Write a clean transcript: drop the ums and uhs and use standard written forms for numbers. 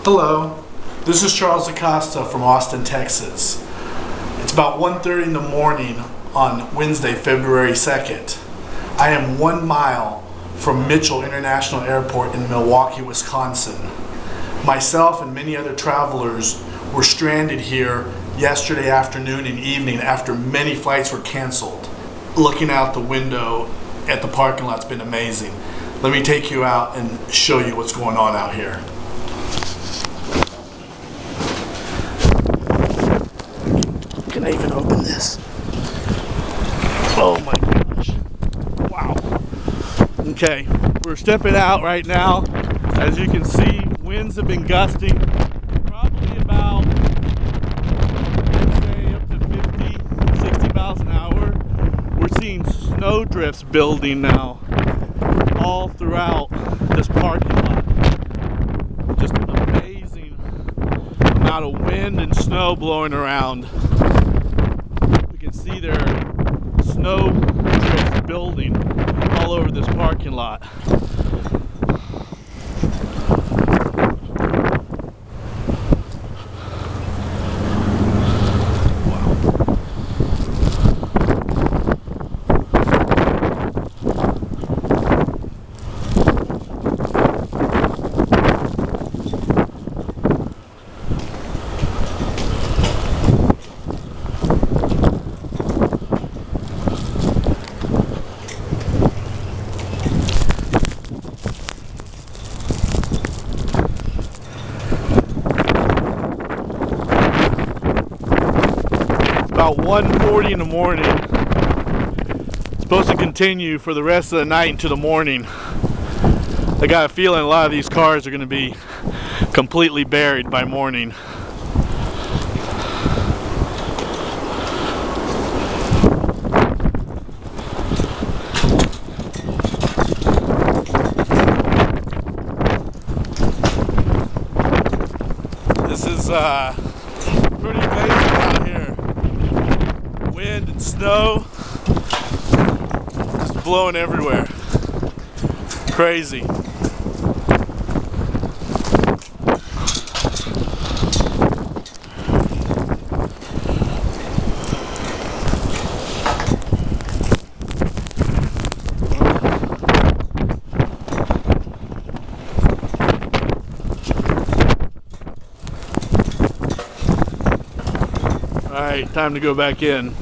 Hello, this is Charles Acosta from Austin, Texas. It's about 1:30 in the morning on Wednesday, February 2nd. I am 1 mile from Mitchell International Airport in Milwaukee, Wisconsin. Myself and many other travelers were stranded here yesterday afternoon and evening after many flights were canceled. Looking out the window at the parking lot's been amazing. Let me take you out and show you what's going on out here. Can I even open this? Oh my gosh. Wow. Okay, we're stepping out right now. As you can see, winds have been gusting probably about, let's say, up to 50, 60 miles an hour. We're seeing snow drifts building now all throughout this parking lot. Just an amazing amount of wind and snow blowing around. We can see there are snow drifts building all over this parking lot. About 1:40 in the morning. It's supposed to continue for the rest of the night into the morning. I got a feeling a lot of these cars are going to be completely buried by morning. This is pretty amazing out here. Wind and snow just blowing everywhere. Crazy. All right, time to go back in.